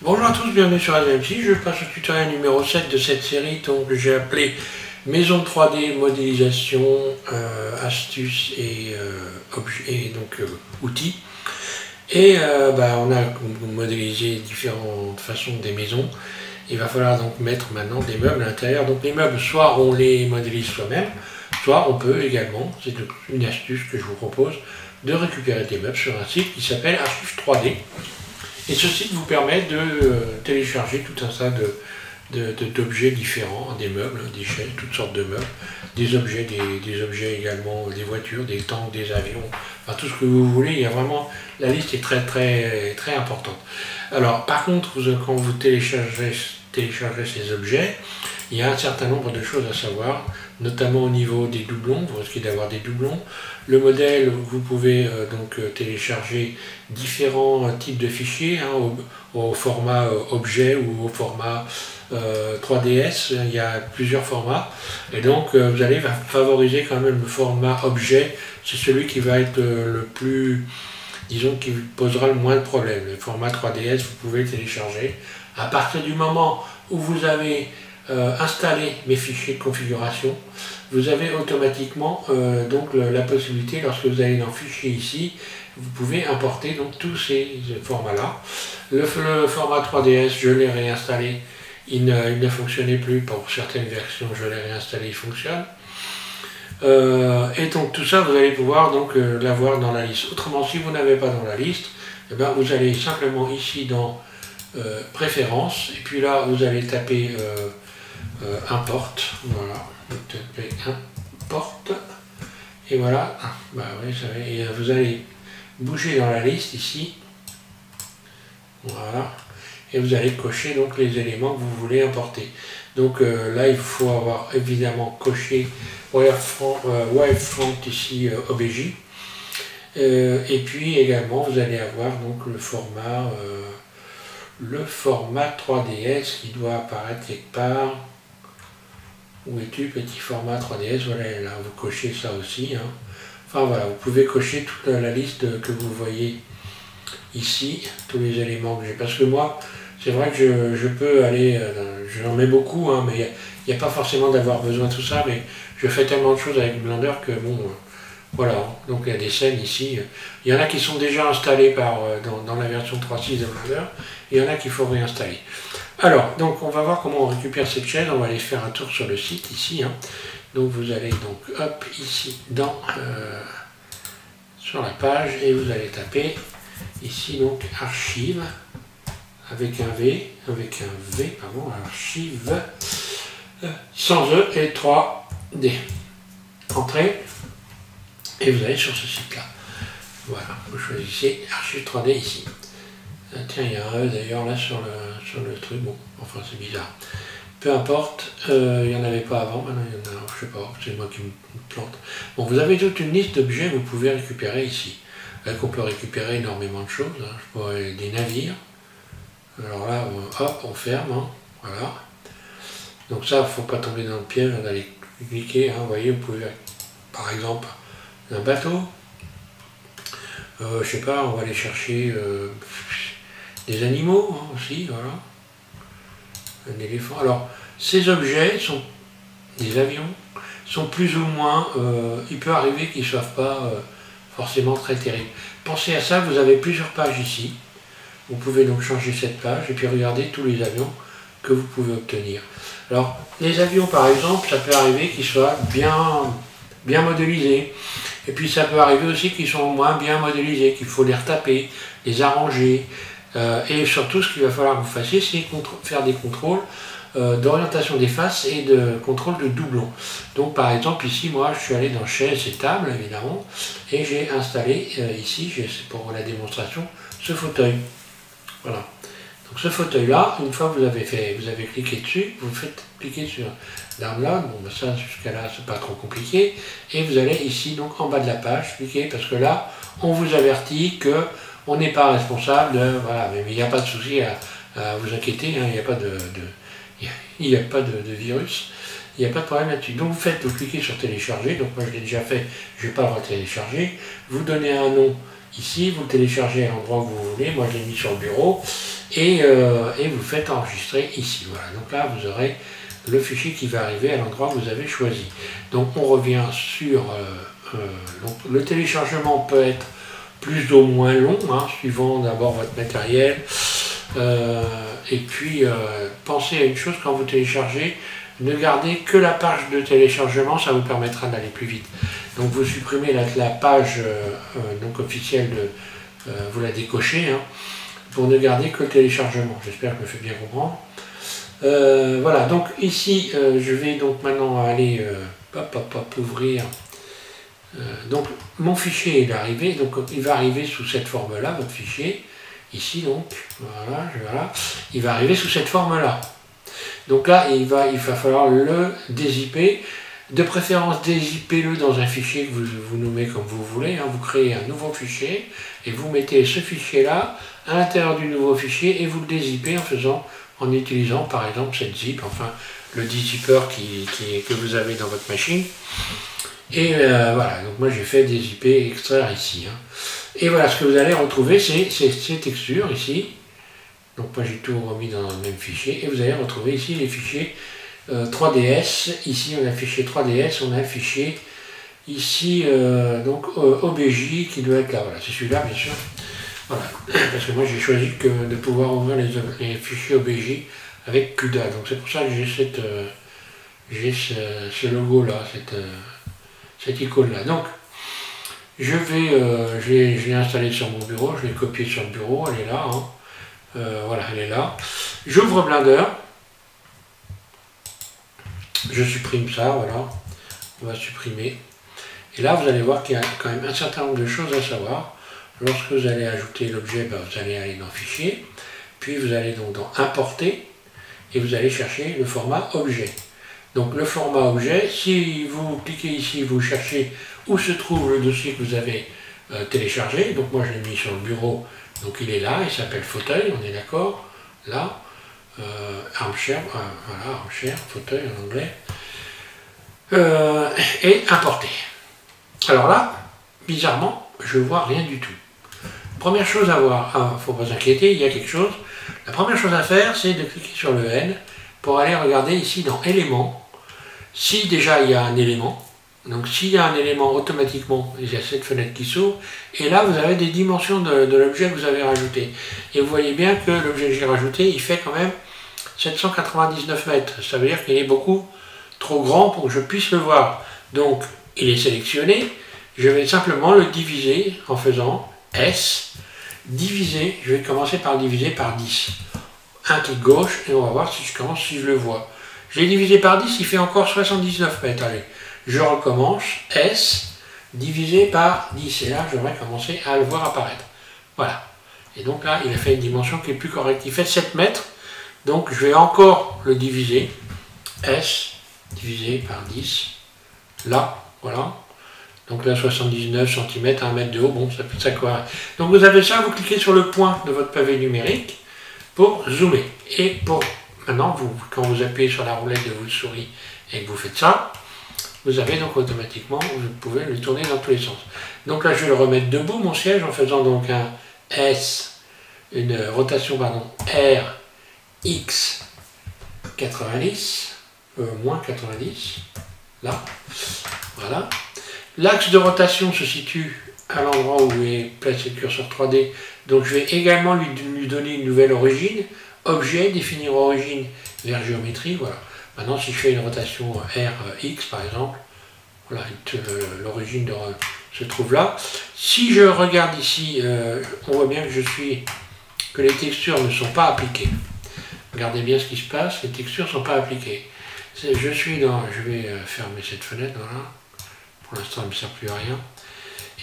Bonjour à tous, bienvenue sur ASMC. Je passe au tutoriel numéro 7 de cette série donc, que j'ai appelé Maison 3D, modélisation, astuces et, outils. Et on a modélisé différentes façons des maisons. Il va falloir donc mettre maintenant des meubles à l'intérieur. Donc les meubles, soit on les modélise soi-même, soit on peut également, c'est une astuce que je vous propose, de récupérer des meubles sur un site qui s'appelle Archive 3D. Et ce site vous permet de télécharger tout un tas d'objets différents, des meubles, des chaises, toutes sortes de meubles, des objets également, des voitures, des tanks, des avions, enfin tout ce que vous voulez. Il y a vraiment, la liste est très importante. Alors par contre, quand vous téléchargerez ces objets, il y a un certain nombre de choses à savoir, notamment au niveau des doublons. Vous risquez d'avoir des doublons. Le modèle, vous pouvez télécharger différents types de fichiers, au format objet ou au format 3DS. Il y a plusieurs formats. Et donc, vous allez favoriser quand même le format objet. C'est celui qui va être le plus, disons, qui posera le moins de problèmes. Le format 3DS, vous pouvez le télécharger. À partir du moment où vous avez installé mes fichiers de configuration, vous avez automatiquement la possibilité, lorsque vous allez dans Fichier ici, vous pouvez importer donc tous ces formats-là. Le format 3DS, je l'ai réinstallé, il ne fonctionnait plus pour certaines versions, je l'ai réinstallé, il fonctionne. Et donc tout ça, vous allez pouvoir donc l'avoir dans la liste. Autrement, si vous n'avez pas dans la liste, eh bien, vous allez simplement ici dans Préférences, et puis là vous allez taper Import, voilà, vous tapez Import, et voilà, et vous allez bouger dans la liste ici, voilà, et vous allez cocher donc les éléments que vous voulez importer. Donc là il faut avoir évidemment coché Wirefront ici OBJ, et puis également vous allez avoir donc le format 3DS qui doit apparaître quelque part. Où es-tu, petit format 3DS? Voilà, là vous cochez ça aussi. Enfin voilà, vous pouvez cocher toute la liste que vous voyez ici, tous les éléments que j'ai. Parce que moi, c'est vrai que je peux aller, j'en mets beaucoup, mais il n'y a pas forcément d'avoir besoin de tout ça, mais je fais tellement de choses avec Blender que bon, voilà. Donc il y a des scènes ici. Il y en a qui sont déjà installées dans la version 3.6 de Blender, et il y en a qu'il faut réinstaller. Alors, donc on va voir comment on récupère cette chaîne. On va aller faire un tour sur le site ici. Donc vous allez donc hop ici sur la page et vous allez taper ici donc archive avec un V, archive sans E et 3D. Entrée et vous allez sur ce site là. Voilà, vous choisissez archive 3D ici. Tiens, il y a un E d'ailleurs là sur le truc, bon, enfin c'est bizarre. Peu importe, il n'y en avait pas avant, maintenant il y en a, je sais pas, c'est moi qui me plante. Bon, vous avez toute une liste d'objets que vous pouvez récupérer ici. Là qu'on peut récupérer énormément de choses, je pourrais des navires. Alors là, hop, on ferme, voilà. Donc ça, il ne faut pas tomber dans le piège d'aller cliquer, vous voyez, vous pouvez, par exemple, un bateau. Je sais pas, on va aller chercher des animaux aussi, voilà. Un éléphant. Alors, ces objets sont des avions, sont plus ou moins, il peut arriver qu'ils ne soient pas forcément très terribles. Pensez à ça, vous avez plusieurs pages ici. Vous pouvez donc changer cette page et puis regarder tous les avions que vous pouvez obtenir. Alors, les avions par exemple, ça peut arriver qu'ils soient bien modélisés. Et puis ça peut arriver aussi qu'ils sont moins bien modélisés, qu'il faut les retaper, les arranger. Et surtout, ce qu'il va falloir que vous fassiez, c'est faire des contrôles d'orientation des faces et de contrôle de doublons. Donc par exemple, ici, moi, je suis allé dans Chaises et Tables, évidemment, et j'ai installé ici, pour la démonstration, ce fauteuil. Voilà. Donc ce fauteuil-là, une fois que vous avez cliqué dessus, vous faites cliquer sur Download. Bon, ça, jusqu'à là, c'est pas trop compliqué. Et vous allez ici, donc en bas de la page, cliquer, parce que là, on vous avertit que on n'est pas responsable de... Voilà, mais il n'y a pas de souci à vous inquiéter, il n'y a pas de virus, il n'y a pas de problème là-dessus. Donc vous cliquez sur télécharger, donc moi je l'ai déjà fait, je ne vais pas le télécharger. Vous donnez un nom ici, vous le téléchargez à l'endroit où vous voulez, moi je l'ai mis sur le bureau, et vous faites enregistrer ici. Voilà, donc là vous aurez le fichier qui va arriver à l'endroit que vous avez choisi. Donc on revient sur... donc, le téléchargement peut être plus ou moins long, hein, suivant d'abord votre matériel. Et puis pensez à une chose, quand vous téléchargez, ne gardez que la page de téléchargement, ça vous permettra d'aller plus vite. Donc vous supprimez la page donc officielle, vous la décochez, hein, pour ne garder que le téléchargement. J'espère que je me fais bien comprendre. Voilà, donc ici je vais donc maintenant aller ouvrir. Donc mon fichier est arrivé, donc il va arriver sous cette forme là, votre fichier, ici donc, voilà, il va arriver sous cette forme là. Donc là il va falloir le dézipper, de préférence dézippez-le dans un fichier que vous nommez comme vous voulez, hein. Vous créez un nouveau fichier et vous mettez ce fichier là à l'intérieur du nouveau fichier et vous le dézippez en utilisant par exemple cette zip, enfin le dezipper que vous avez dans votre machine. Et voilà, donc moi j'ai fait dézipper, extraire ici. Hein. Et voilà, ce que vous allez retrouver, c'est ces textures ici. Donc moi j'ai tout remis dans le même fichier. Et vous allez retrouver ici les fichiers 3DS. Ici on a un fichier 3DS, on a un fichier ici donc OBJ qui doit être là. Voilà, c'est celui-là bien sûr. Voilà, parce que moi j'ai choisi de pouvoir ouvrir les fichiers OBJ avec CUDA. Donc c'est pour ça que j'ai ce logo là, cette icône là. Donc je l'ai installé sur mon bureau, je l'ai copié sur le bureau, elle est là, hein. Voilà, elle est là. J'ouvre Blender, je supprime ça, voilà, on va supprimer. Et là vous allez voir qu'il y a quand même un certain nombre de choses à savoir. Lorsque vous allez ajouter l'objet, vous allez aller dans Fichier, puis vous allez donc dans Importer, et vous allez chercher le format objet. Donc le format objet, si vous cliquez ici, vous cherchez où se trouve le dossier que vous avez téléchargé. Donc moi je l'ai mis sur le bureau, donc il est là, il s'appelle fauteuil, on est d'accord, là, armchair, voilà, armchair, fauteuil en anglais, et importer. Alors là, bizarrement, je ne vois rien du tout. Première chose à voir, il ne faut pas s'inquiéter, il y a quelque chose. La première chose à faire, c'est de cliquer sur le N pour aller regarder ici dans éléments. Si déjà il y a un élément, donc s'il y a un élément automatiquement, il y a cette fenêtre qui s'ouvre, et là vous avez des dimensions de l'objet que vous avez rajouté. Et vous voyez bien que l'objet que j'ai rajouté, il fait quand même 799 mètres. Ça veut dire qu'il est beaucoup trop grand pour que je puisse le voir. Donc il est sélectionné, je vais simplement le diviser en faisant S, diviser, je vais commencer par diviser par 10. Un clic gauche et on va voir si je le vois. Je l'ai divisé par 10, il fait encore 79 mètres. Allez, je recommence, S, divisé par 10. Et là, je devrais commencer à le voir apparaître. Voilà. Et donc là, il a fait une dimension qui est plus correcte. Il fait 7 mètres. Donc je vais encore le diviser. S, divisé par 10. Là, voilà. Donc là, 79 cm, 1 mètre de haut, bon, ça fait ça quoi. Donc vous avez ça, vous cliquez sur le point de votre pavé numérique pour zoomer. Et pour maintenant, quand vous appuyez sur la roulette de votre souris et que vous faites ça, vous avez donc automatiquement, vous pouvez le tourner dans tous les sens. Donc là, je vais le remettre debout, mon siège, en faisant donc un S, une rotation, pardon, R, X, 90, moins 90, là, voilà. L'axe de rotation se situe à l'endroit où est placé le curseur 3D, donc je vais également lui donner une nouvelle origine, objet, définir origine vers géométrie, voilà. Maintenant si je fais une rotation RX par exemple, voilà, l'origine se trouve là. Si je regarde ici, on voit bien que les textures ne sont pas appliquées. Regardez bien ce qui se passe, les textures ne sont pas appliquées. Je vais fermer cette fenêtre, voilà. Pour l'instant, elle ne me sert plus à rien.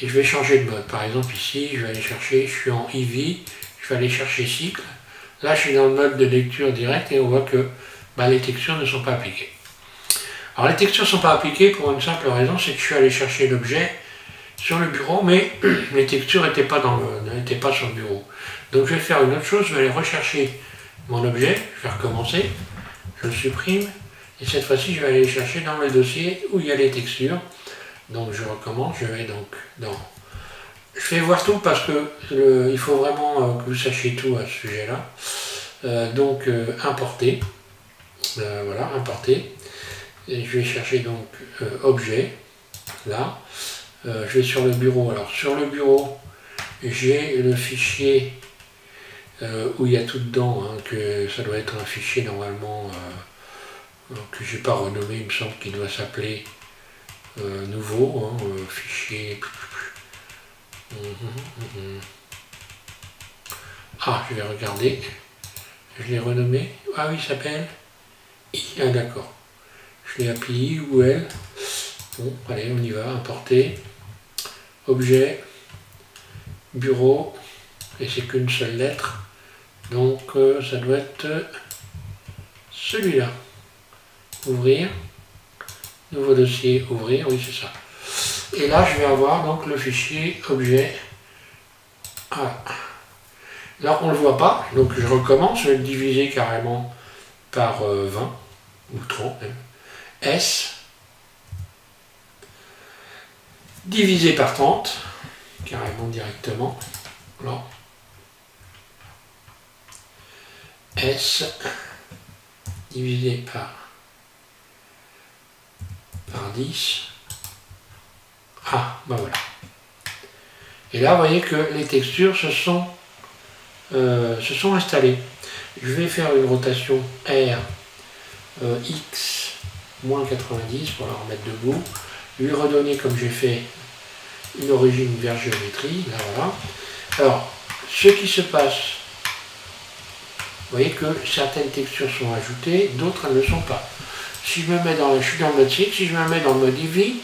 Et je vais changer de mode. Par exemple, ici, je vais aller chercher, je suis en EV, je vais aller chercher cycle. Là, je suis dans le mode de lecture directe et on voit que les textures ne sont pas appliquées. Alors, les textures ne sont pas appliquées pour une simple raison, c'est que je suis allé chercher l'objet sur le bureau, mais les textures n'étaient pas sur le bureau. Donc, je vais faire une autre chose, je vais aller rechercher mon objet, je vais recommencer, je le supprime, et cette fois-ci, je vais aller chercher dans le dossier où il y a les textures. Donc je recommence, je vais donc dans je vais voir tout parce que il faut vraiment que vous sachiez tout à ce sujet-là. Donc importer, voilà, importer. Et je vais chercher donc objet, là. Je vais sur le bureau. Alors sur le bureau, j'ai le fichier où il y a tout dedans, hein, que ça doit être un fichier normalement que j'ai pas renommé, il me semble qu'il doit s'appeler nouveau, hein, fichier. Ah, je vais regarder. Je l'ai renommé. Ah oui, il s'appelle I. Ah d'accord. Je l'ai appelé I ou L. Bon, allez, on y va. Importer. Objet. Bureau. Et c'est qu'une seule lettre. Donc ça doit être celui-là. Ouvrir. Nouveau dossier. Ouvrir. Oui, c'est ça. Et là, je vais avoir donc le fichier objet. Voilà. Là, on ne le voit pas, donc je recommence, je vais le diviser carrément par 20, ou 30 même. S, divisé par 30, carrément directement. Là. S, divisé par 10. Ah, ben voilà. Et là, vous voyez que les textures se sont installées. Je vais faire une rotation R X moins 90 pour la remettre debout. Lui redonner, comme j'ai fait, une origine vers géométrie. Là, voilà. Alors, ce qui se passe, vous voyez que certaines textures sont ajoutées, d'autres elles ne le sont pas. Si je me mets dans, je suis dans le mode cycle, si je me mets dans le mode EV,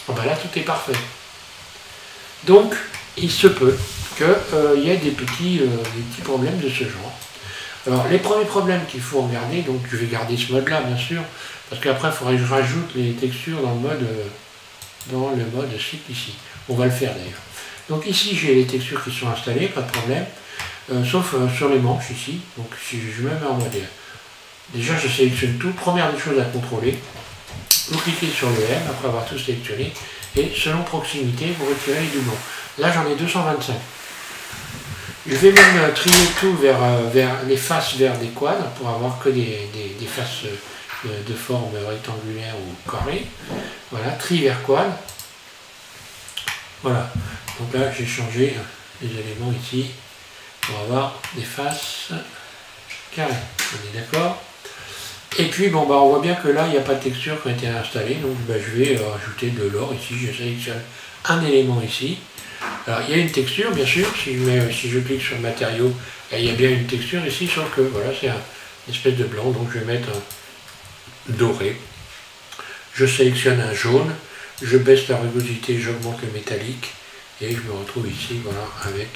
oh ben là tout est parfait. Donc, il se peut qu'il y ait des petits problèmes de ce genre. Alors, les premiers problèmes qu'il faut regarder, donc je vais garder ce mode-là, bien sûr, parce qu'après, il faudrait que je rajoute les textures dans le mode cycle ici. On va le faire d'ailleurs. Donc ici, j'ai les textures qui sont installées, pas de problème, sauf sur les manches ici. Donc si je me mets en mode déjà, je sélectionne tout. Première des choses à contrôler, vous cliquez sur le M après avoir tout sélectionné, et selon proximité, vous retirez les doublons. Là, j'en ai 225. Je vais même trier tout vers les faces vers des quads pour avoir que des faces de forme rectangulaire ou carrée. Voilà, tri vers quad. Voilà. Donc là, j'ai changé les éléments ici pour avoir des faces carrées. On est d'accord? Et puis, bon, bah, on voit bien que là, il n'y a pas de texture qui a été installée. Donc, bah, je vais rajouter de l'or ici. Je sélectionne un élément ici. Alors, il y a une texture, bien sûr. Si je clique sur matériaux, il y a bien une texture ici, sauf que voilà, c'est une espèce de blanc. Donc, je vais mettre un doré. Je sélectionne un jaune. Je baisse la rugosité, j'augmente le métallique. Et je me retrouve ici, voilà, avec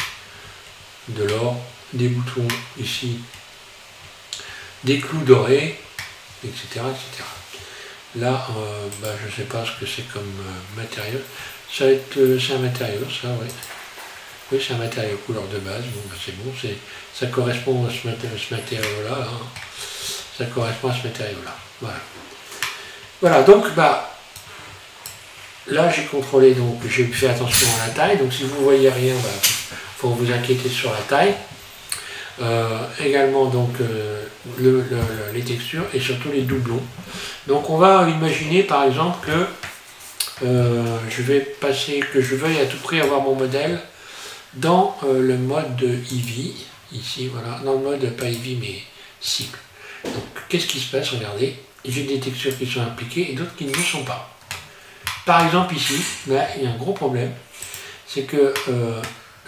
de l'or, des boutons ici, des clous dorés, etc. etc. Là, bah, je ne sais pas ce que c'est comme matériau. Ça va être, c'est un matériau, ça, oui. Oui, c'est un matériau couleur de base. Bon, bah, c'est bon, ça correspond à ce matériau-là. Hein. Ça correspond à ce matériau-là. Voilà. Voilà, donc, bah, là, j'ai contrôlé, donc j'ai fait attention à la taille. Donc, si vous ne voyez rien, bah, faut vous inquiéter sur la taille. Également, donc, les textures et surtout les doublons. Donc, on va imaginer, par exemple, que je veuille à tout prix avoir mon modèle dans le mode EV, ici, voilà, dans le mode, pas EV, mais cycle. Donc, qu'est-ce qui se passe? Regardez, j'ai des textures qui sont appliquées et d'autres qui ne le sont pas. Par exemple ici, là il y a un gros problème, c'est que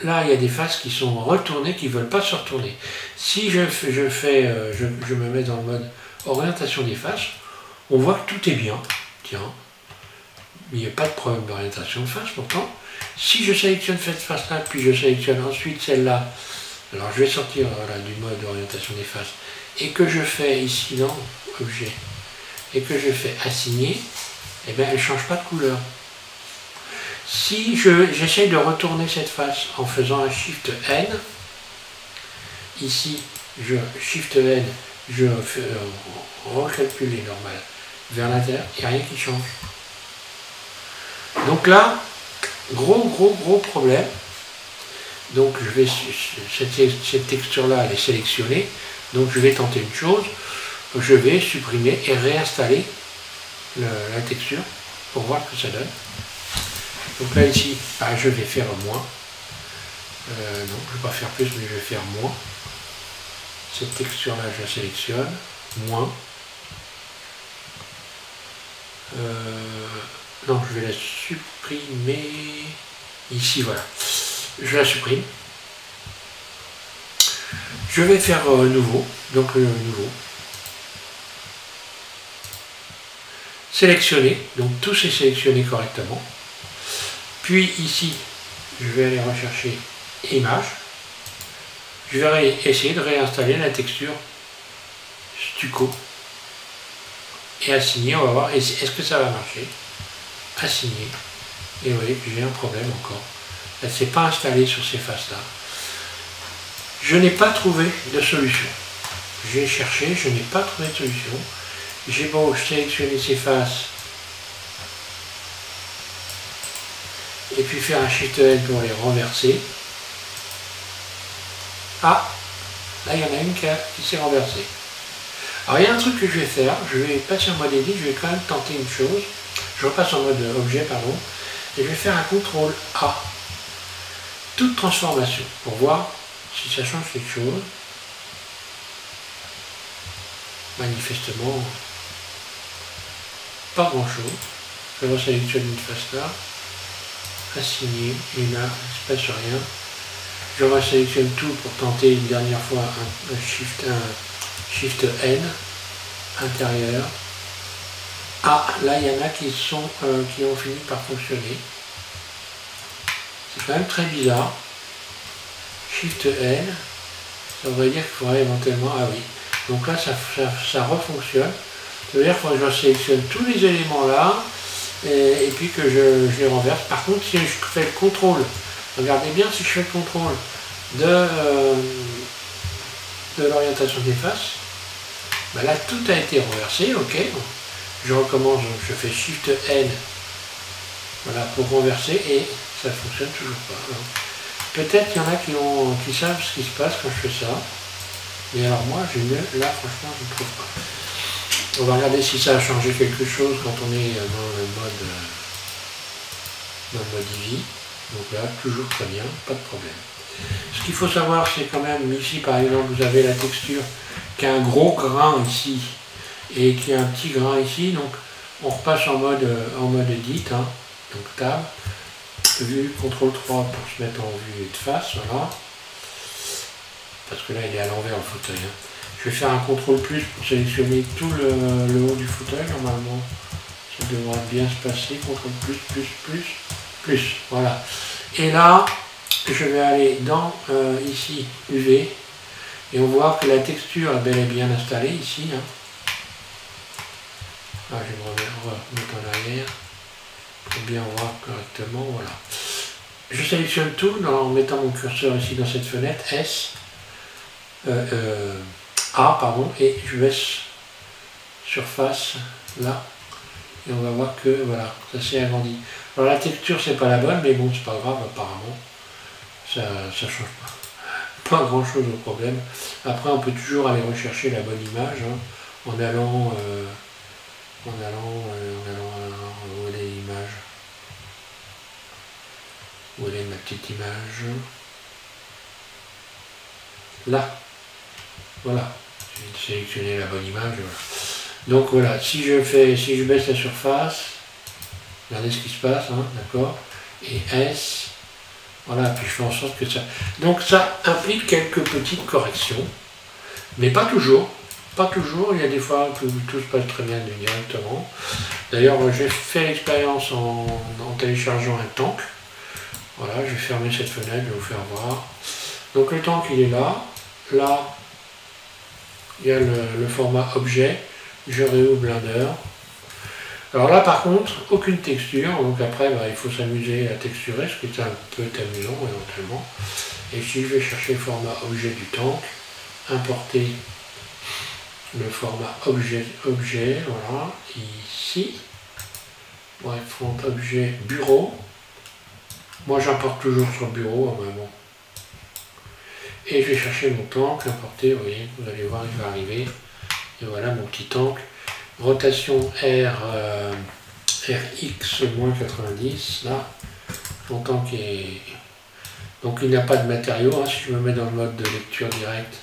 là il y a des faces qui sont retournées, qui ne veulent pas se retourner. Si je me mets dans le mode orientation des faces, on voit que tout est bien, tiens, il n'y a pas de problème d'orientation de face pourtant. Si je sélectionne cette face-là, puis je sélectionne ensuite celle-là, alors je vais sortir voilà, du mode orientation des faces, et que je fais ici dans objet, et que je fais assigner, eh bien, elle ne change pas de couleur. Si j'essaye de retourner cette face en faisant un Shift N, ici, je Shift N, je recalcule les normales vers l'intérieur, il n'y a rien qui change. Donc là, gros problème. Donc je vais, cette texture-là, elle est sélectionnée. Donc je vais tenter une chose. Je vais supprimer et réinstaller la texture pour voir ce que ça donne. Donc là ici, je vais faire moins. Non, je ne vais pas faire plus, mais je vais faire moins. Cette texture-là, je la sélectionne. Moins. Non, je vais la supprimer. Ici, voilà. Je la supprime. Je vais faire nouveau. Donc nouveau. Sélectionner. Donc tout c'est sélectionné correctement. Puis ici, je vais aller rechercher image. Je vais essayer de réinstaller la texture Stucco. Et assigner, on va voir est-ce que ça va marcher. Assigner. Et vous voyez que j'ai un problème encore. Elle ne s'est pas installée sur ces faces-là. Je n'ai pas trouvé de solution. J'ai cherché, je n'ai pas trouvé de solution. J'ai beau sélectionner ces faces et puis faire un Shift N pour les renverser. Ah, là il y en a une qui s'est renversée. Alors il y a un truc que je vais faire, je vais passer en mode edit, je vais quand même tenter une chose. Je repasse en mode objet, pardon, et je vais faire un CTRL A. Toute transformation, pour voir si ça change quelque chose. Manifestement, pas grand chose. Je resélectionne une face là, assigner, et là, il ne se passe rien. Je resélectionne tout pour tenter une dernière fois un Shift N, intérieur. Ah, là il y en a qui ont fini par fonctionner. C'est quand même très bizarre. Shift N, ça voudrait dire qu'il faudrait éventuellement... Ah oui, donc là ça refonctionne. Ça veut dire que je sélectionne tous les éléments là, et puis que je les renverse. Par contre, si je fais le contrôle, regardez bien si je fais le contrôle de l'orientation des faces, ben là tout a été renversé, ok. Je recommence, donc je fais Shift N, voilà, pour renverser, et ça ne fonctionne toujours pas. Peut-être qu'il y en a qui savent ce qui se passe quand je fais ça, mais alors moi, là franchement, je ne trouve pas. On va regarder si ça a changé quelque chose quand on est dans le mode EV. Donc là, toujours très bien, pas de problème. Ce qu'il faut savoir, c'est quand même, ici par exemple, vous avez la texture qui a un gros grain ici, et qui a un petit grain ici, donc on repasse en mode edit, hein, donc tab, vue, CTRL 3 pour se mettre en vue de face, voilà, parce que là il est à l'envers le fauteuil. Hein. Je vais faire un CTRL plus pour sélectionner tout le haut du fauteuil, normalement ça devrait bien se passer, CTRL plus, voilà. Et là, je vais aller dans ici UV, et on voit que la texture est bel et bien installée ici. Hein. Ah, je vais me remettre en arrière pour bien voir correctement, voilà. Je sélectionne tout en mettant mon curseur ici dans cette fenêtre, A, pardon, et je baisse surface là, et on va voir que voilà, ça s'est agrandi. Alors la texture c'est pas la bonne, mais bon c'est pas grave, apparemment, ça change pas grand chose au problème. Après on peut toujours aller rechercher la bonne image, hein, en allant où est l'image? Où est ma petite image? Là. Voilà. Je vais sélectionner la bonne image. Voilà. Donc voilà, si je baisse la surface, regardez ce qui se passe, hein, d'accord? Et S, voilà, puis je fais en sorte que ça... Donc ça implique quelques petites corrections, mais pas toujours. Pas toujours, il y a des fois que tout se passe très bien directement. D'ailleurs, j'ai fait l'expérience en téléchargeant un tank. Voilà, je vais fermer cette fenêtre, je vais vous faire voir. Donc le tank, il est là. Là, il y a le format objet. Je réouvre Blender. Alors là, par contre, aucune texture. Donc après, il faut s'amuser à texturer, ce qui est un peu amusant éventuellement. Et si je vais chercher le format objet du tank, importer le format objet, voilà, ici, bref, font objet bureau, Moi j'importe toujours sur le bureau, mais bon. Et je vais chercher mon tank, l'importer, vous voyez, vous allez voir, il va arriver. Et voilà mon petit tank. Rotation RX-90, là. Mon tank est... Donc il n'y a pas de matériaux, hein. Si je me mets dans le mode de lecture directe,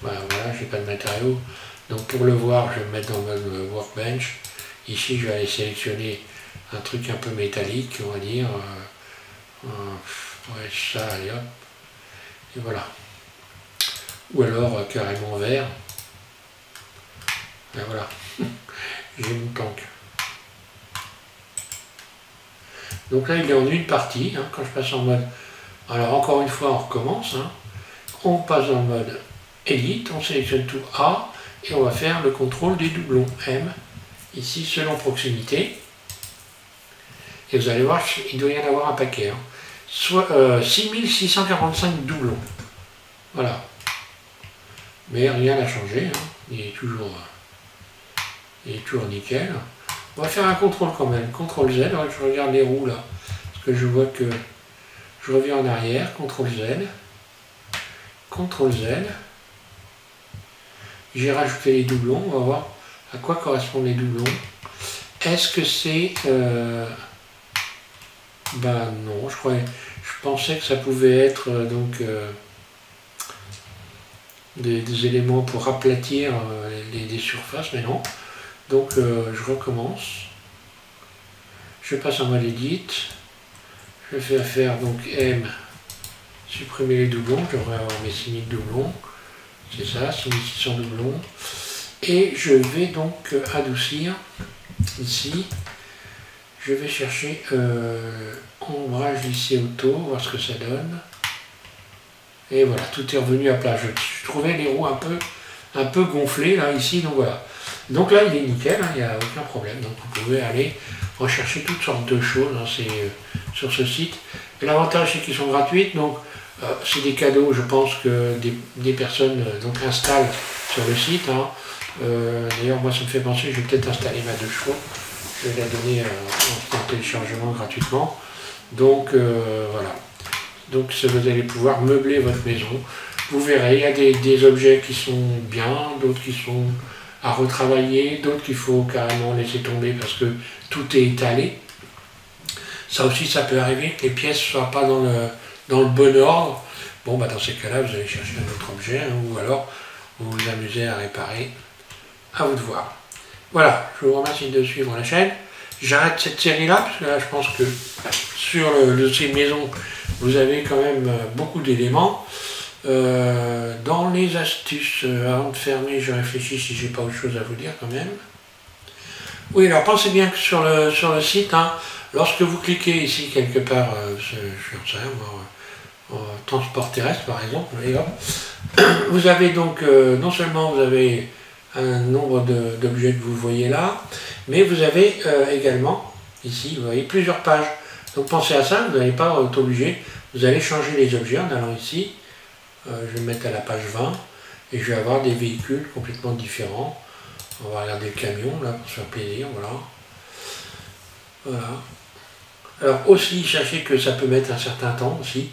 ben, voilà, j'ai pas de matériaux. Donc pour le voir, je vais me mettre dans le mode workbench. Ici, je vais aller sélectionner un truc un peu métallique, on va dire. Ouais, ça, allez hop. Et voilà. Ou alors carrément vert. Et voilà. J'ai mon tank. Donc là, il est en une partie. Hein, quand je passe en mode... Alors encore une fois, on recommence. Hein. On passe dans le mode Elite, on sélectionne tout A et on va faire le contrôle des doublons M. Ici, selon proximité. Et vous allez voir, il doit y en avoir un paquet. Hein. Soit 6645 doublons. Voilà. Mais rien n'a changé. Hein. Il est toujours nickel. On va faire un contrôle quand même. CTRL Z. Alors, je regarde les roues là. Parce que je vois que je reviens en arrière. CTRL Z. CTRL Z. J'ai rajouté les doublons. On va voir à quoi correspondent les doublons. Est-ce que c'est... Ben non, je pensais que ça pouvait être des éléments pour aplatir les surfaces, mais non. Donc je recommence. Je passe en mode Edit. Je fais faire donc M, supprimer les doublons. Je devrais avoir mes 6000 doublons. C'est ça, 6600 doublons. Et je vais donc adoucir ici. Je vais chercher ombrage lycée auto, voir ce que ça donne. Et voilà, tout est revenu à plat. Je trouvais les roues un peu gonflées là, ici, donc voilà. Donc là, il est nickel, hein, il n'y a aucun problème. Donc vous pouvez aller rechercher toutes sortes de choses hein, sur ce site. Et l'avantage, c'est qu'ils sont gratuites, donc c'est des cadeaux, je pense, que des personnes donc installent sur le site. Hein. D'ailleurs, moi, ça me fait penser, je vais peut-être installer ma 2 chevaux. Je vais la donner en téléchargement gratuitement. Donc voilà. Donc vous allez pouvoir meubler votre maison. Vous verrez, il y a des objets qui sont bien, d'autres qui sont à retravailler, d'autres qu'il faut carrément laisser tomber parce que tout est étalé. Ça aussi, ça peut arriver que les pièces ne soient pas dans le bon ordre. Bon, bah dans ces cas-là, vous allez chercher un autre objet, hein, ou alors vous vous amusez à réparer. À vous de voir. Voilà, je vous remercie de suivre la chaîne. J'arrête cette série-là, parce que là, je pense que sur le dossier maison, vous avez quand même beaucoup d'éléments. Dans les astuces, avant de fermer, je réfléchis si j'ai pas autre chose à vous dire quand même. Oui, alors pensez bien que sur le site, hein, lorsque vous cliquez ici quelque part, je sais rien, transport terrestre par exemple, vous avez donc, non seulement vous avez un nombre d'objets que vous voyez là, mais vous avez également, ici, vous voyez plusieurs pages. Donc pensez à ça, vous n'allez pas être obligé, vous allez changer les objets en allant ici, je vais me mettre à la page 20, et je vais avoir des véhicules complètement différents. On va regarder le camion, là, pour se faire plaisir, voilà. Voilà. Alors aussi, sachez que ça peut mettre un certain temps aussi.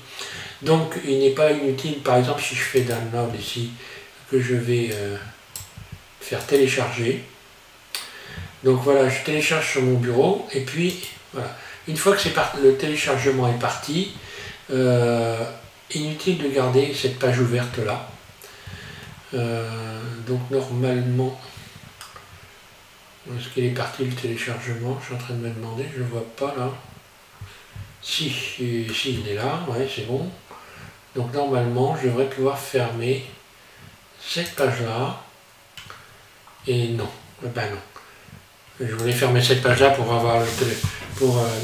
Donc il n'est pas inutile, par exemple, si je fais download ici, que je vais faire télécharger. Donc voilà, je télécharge sur mon bureau, et puis voilà. Une fois que le téléchargement est parti, inutile de garder cette page ouverte là. Donc normalement, est-ce qu'il est parti le téléchargement? Je suis en train de me demander, je ne le vois pas là. Si, il est là, ouais, c'est bon. Donc normalement, je devrais pouvoir fermer cette page-là. Et non, ben non. Je voulais fermer cette page-là pour avoir le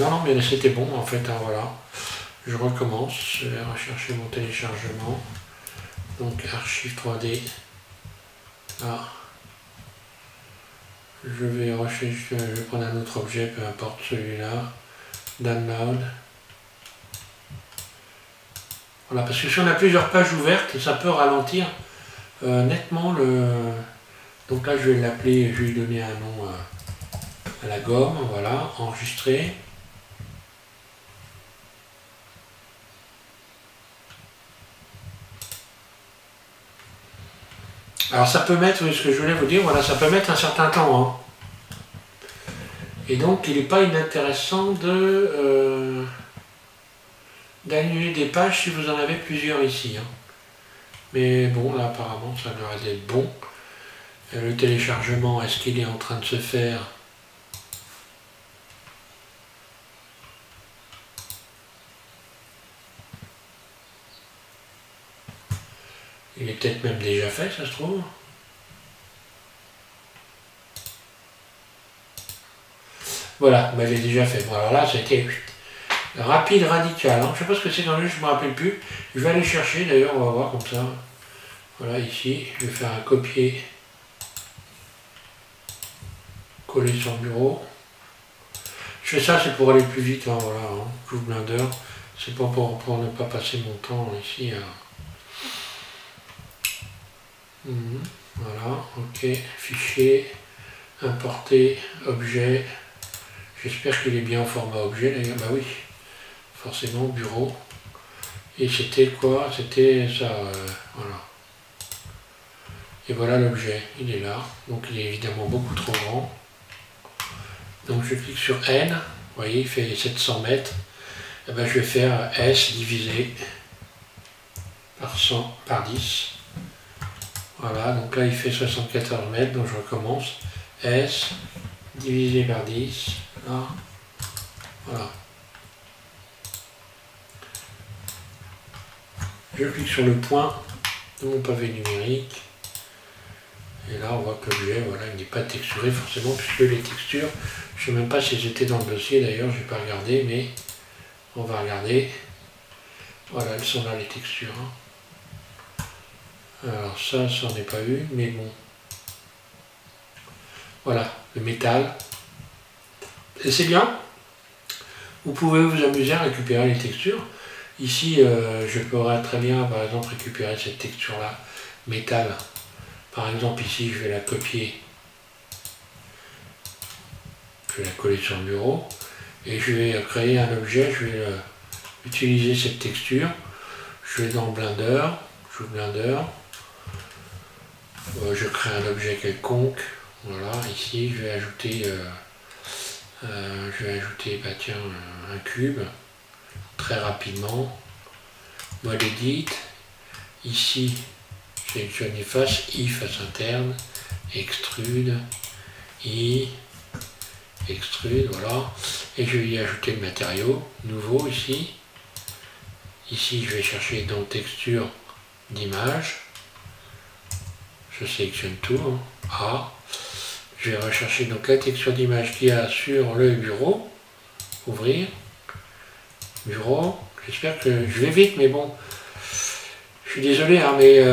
non, mais c'était bon en fait, hein, voilà. Je recommence, je vais rechercher mon téléchargement. Donc archive 3D. Là. Je vais prendre un autre objet, peu importe celui-là. Download. Voilà, parce que si on a plusieurs pages ouvertes, ça peut ralentir nettement le... Donc là, je vais l'appeler, je vais lui donner un nom à la gomme, voilà, enregistrer. Alors ça peut mettre, ce que je voulais vous dire, voilà, ça peut mettre un certain temps. Hein. Et donc il n'est pas inintéressant d'annuler des pages si vous en avez plusieurs ici. Hein. Mais bon, là apparemment ça devrait être bon. Le téléchargement, est-ce qu'il est en train de se faire? Il est peut-être même déjà fait, ça se trouve. Voilà, mais il est déjà fait. Bon, alors là, c'était rapide, radical. Hein. Je ne sais pas ce que c'est dans le jeu, je ne me rappelle plus. Je vais aller chercher, d'ailleurs, on va voir comme ça. Voilà, ici, je vais faire un copier, coller sur le bureau. Je fais ça, c'est pour aller plus vite, hein, voilà, hein. J'ouvre Blender. C'est pas pour ne pas passer mon temps ici à... Voilà, ok, fichier, importer, objet. J'espère qu'il est bien en format objet d'ailleurs. Bah oui, forcément, bureau. Et c'était quoi? C'était ça, voilà. Et voilà l'objet, il est là. Donc il est évidemment beaucoup trop grand. Donc je clique sur N, vous voyez, il fait 700 mètres. Et ben, je vais faire S divisé par 100, par 10. Voilà, donc là il fait 74 mètres, donc je recommence. S divisé par 10, là, voilà. Je clique sur le point de mon pavé numérique. Et là on voit que l'objet, voilà, il n'est pas texturé forcément, puisque les textures, je ne sais même pas si elles étaient dans le dossier d'ailleurs, je n'ai pas regardé, mais on va regarder. Voilà, elles sont là les textures. Hein. Alors ça n'en est pas eu, mais bon. Voilà, le métal. Et c'est bien. Vous pouvez vous amuser à récupérer les textures. Ici, je pourrais très bien, par exemple, récupérer cette texture-là, métal. Par exemple, ici, je vais la copier. Je vais la coller sur le bureau. Et je vais créer un objet, je vais utiliser cette texture. Je vais dans Blender, je joue Blender. Je crée un objet quelconque. Voilà, ici, je vais ajouter... bah, tiens, un cube très rapidement. Mode Edit. Ici, sélectionne les faces, I, face interne, extrude, I, extrude, voilà. Et je vais y ajouter le matériau nouveau ici. Ici, je vais chercher dans texture d'image. Je sélectionne tout, hein. A. Je vais rechercher donc la texture d'image qu'il y a sur le bureau. Ouvrir. Bureau. J'espère que je vais vite, mais bon. Je suis désolé, hein, mais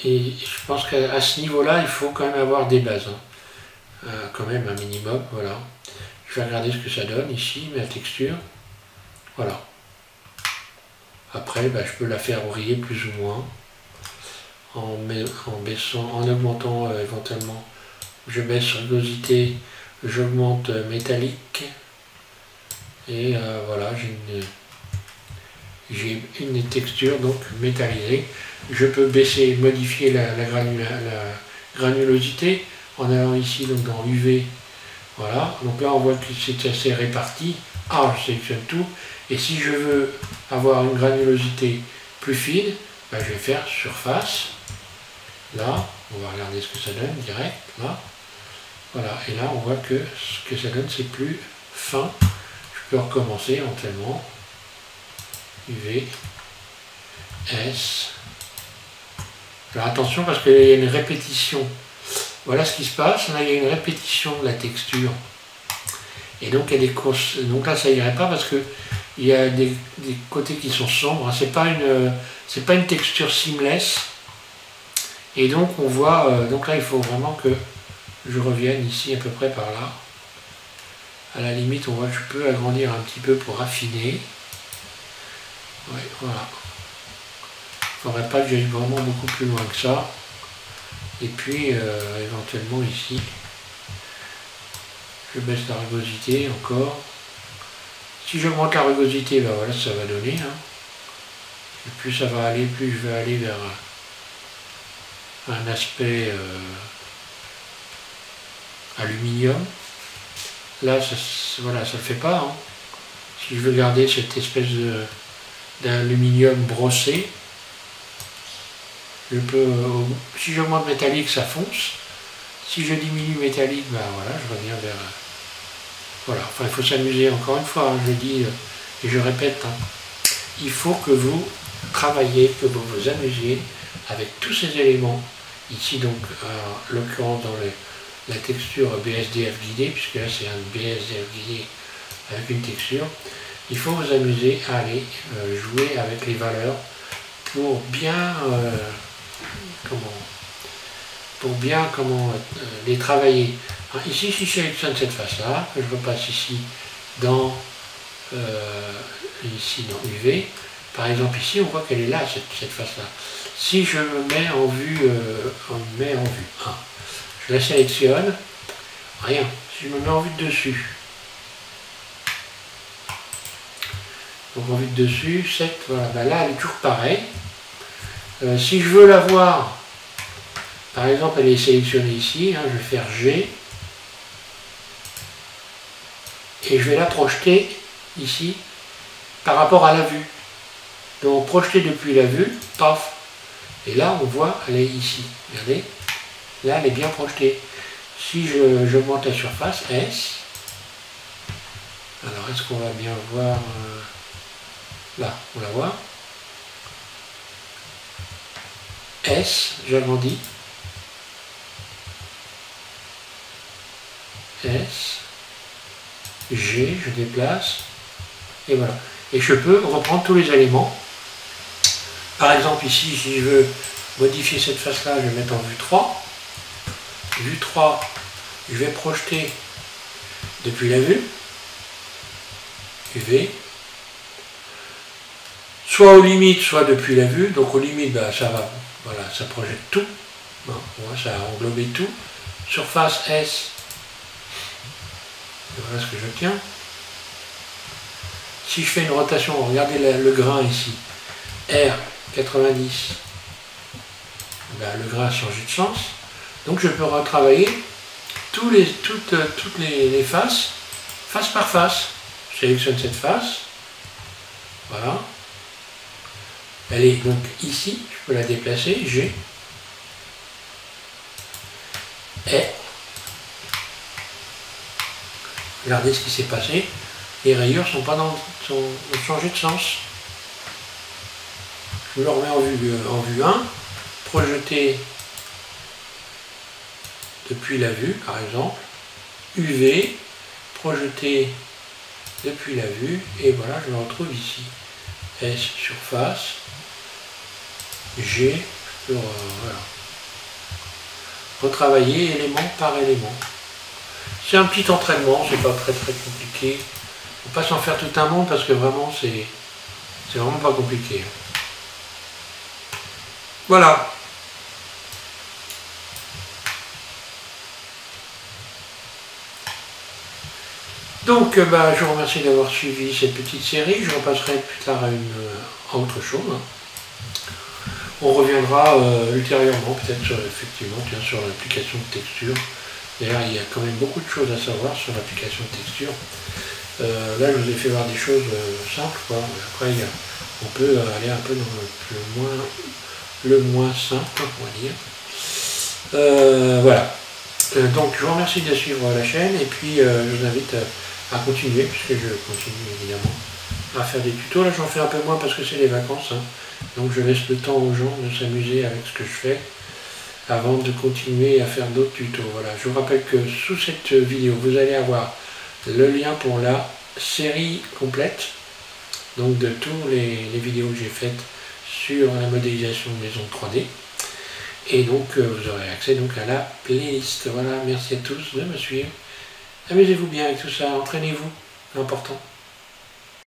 je pense qu'à ce niveau-là, il faut quand même avoir des bases. Hein. Quand même un minimum, voilà. Je vais regarder ce que ça donne ici, ma texture. Voilà. Après, bah, je peux la faire briller plus ou moins. En baissant, en augmentant éventuellement. Je baisse rugosité, j'augmente métallique. Et voilà, j'ai une texture donc métallisée. Je peux baisser, modifier la granulosité en allant ici donc dans UV. Voilà, donc là on voit que c'est assez réparti. Ah, je sélectionne tout. Et si je veux avoir une granulosité plus fine, ben, je vais faire surface. Là, on va regarder ce que ça donne direct. Là, voilà, et là on voit que ce que ça donne c'est plus fin. Je peux recommencer éventuellement. UV, S. Alors attention parce qu'il y a une répétition. Voilà ce qui se passe. Là il y a une répétition de la texture. Et donc il y a des courses. Donc là ça irait pas parce que il y a des côtés qui sont sombres. C'est pas une texture seamless. Et donc on voit. Donc là il faut vraiment que je revienne ici à peu près par là. À la limite on voit que je peux agrandir un petit peu pour affiner. Ouais, voilà. Il ne faudrait pas que j'aille vraiment beaucoup plus loin que ça. Et puis, éventuellement ici, je baisse la rugosité encore. Si j'augmente la rugosité, ben voilà, ça va donner. Hein. Et plus ça va aller, plus je vais aller vers un aspect aluminium. Là, voilà, ça ne le fait pas. Hein. Si je veux garder cette espèce d'aluminium brossé, je peux, si j'augmente métallique, ça fonce. Si je diminue métallique, ben voilà, je reviens vers... voilà, enfin il faut s'amuser, encore une fois, hein, je dis et je répète, hein, il faut que vous travaillez, que vous vous amusiez avec tous ces éléments. Ici donc, en l'occurrence dans la texture BSDF guidée, puisque là c'est un BSDF guidé avec une texture, il faut vous amuser à aller jouer avec les valeurs pour bien les travailler. Alors, ici, si je sélectionne cette face-là, que je repasse ici dans UV, par exemple ici, on voit qu'elle est là, cette face-là. Si je me mets en vue, 1, je la sélectionne, rien. Si je me mets en vue de dessus, donc en vue de dessus, 7, voilà, ben là elle est toujours pareille. Si je veux la voir, par exemple elle est sélectionnée ici, hein, je vais faire G, et je vais la projeter ici par rapport à la vue. Donc projeter depuis la vue, paf, et là on voit, elle est ici, regardez, là elle est bien projetée. Si j'augmente la surface, S, alors est-ce qu'on va bien voir, là, on la voit, S, j'agrandis, S, G, je déplace, et voilà. Et je peux reprendre tous les éléments. Par exemple ici, si je veux modifier cette face-là, je vais mettre en vue 3. Vue 3, je vais projeter depuis la vue, UV, soit aux limites, soit depuis la vue. Donc aux limites, ben, ça va, voilà, ça projette tout. Bon, ça a englobé tout. Surface S, voilà ce que j'obtiens. Si je fais une rotation, regardez le grain ici, R 90, ben, le grain a changé de sens. Donc je peux retravailler toutes les faces, face par face. Je sélectionne cette face, voilà. Elle est donc ici, je peux la déplacer, G, et regardez ce qui s'est passé. Les rayures sont ont changé de sens. Je le remets en vue 1, projeté depuis la vue, par exemple, UV, projeté depuis la vue, et voilà, je me retrouve ici. S, surface, G, voilà. Retravailler élément par élément. C'est un petit entraînement, c'est pas très compliqué. Faut pas s'en faire tout un monde parce que vraiment c'est vraiment pas compliqué. Voilà. Donc je vous remercie d'avoir suivi cette petite série. Je repasserai plus tard à autre chose. On reviendra ultérieurement peut-être effectivement sur l'application de texture. D'ailleurs il y a quand même beaucoup de choses à savoir sur l'application de texture. Là je vous ai fait voir des choses simples, quoi. Après on peut aller un peu dans le moins simple, on va dire. Voilà. Donc je vous remercie de suivre la chaîne et puis je vous invite à continuer, puisque je continue évidemment à faire des tutos. Là j'en fais un peu moins parce que c'est les vacances, hein. Donc je laisse le temps aux gens de s'amuser avec ce que je fais avant de continuer à faire d'autres tutos. Voilà. Je vous rappelle que sous cette vidéo vous allez avoir le lien pour la série complète, donc de tous les vidéos que j'ai faites sur la modélisation de maison 3D. Et donc vous aurez accès donc à la playlist. Voilà, merci à tous de me suivre. Amusez-vous bien avec tout ça, entraînez-vous, c'est important.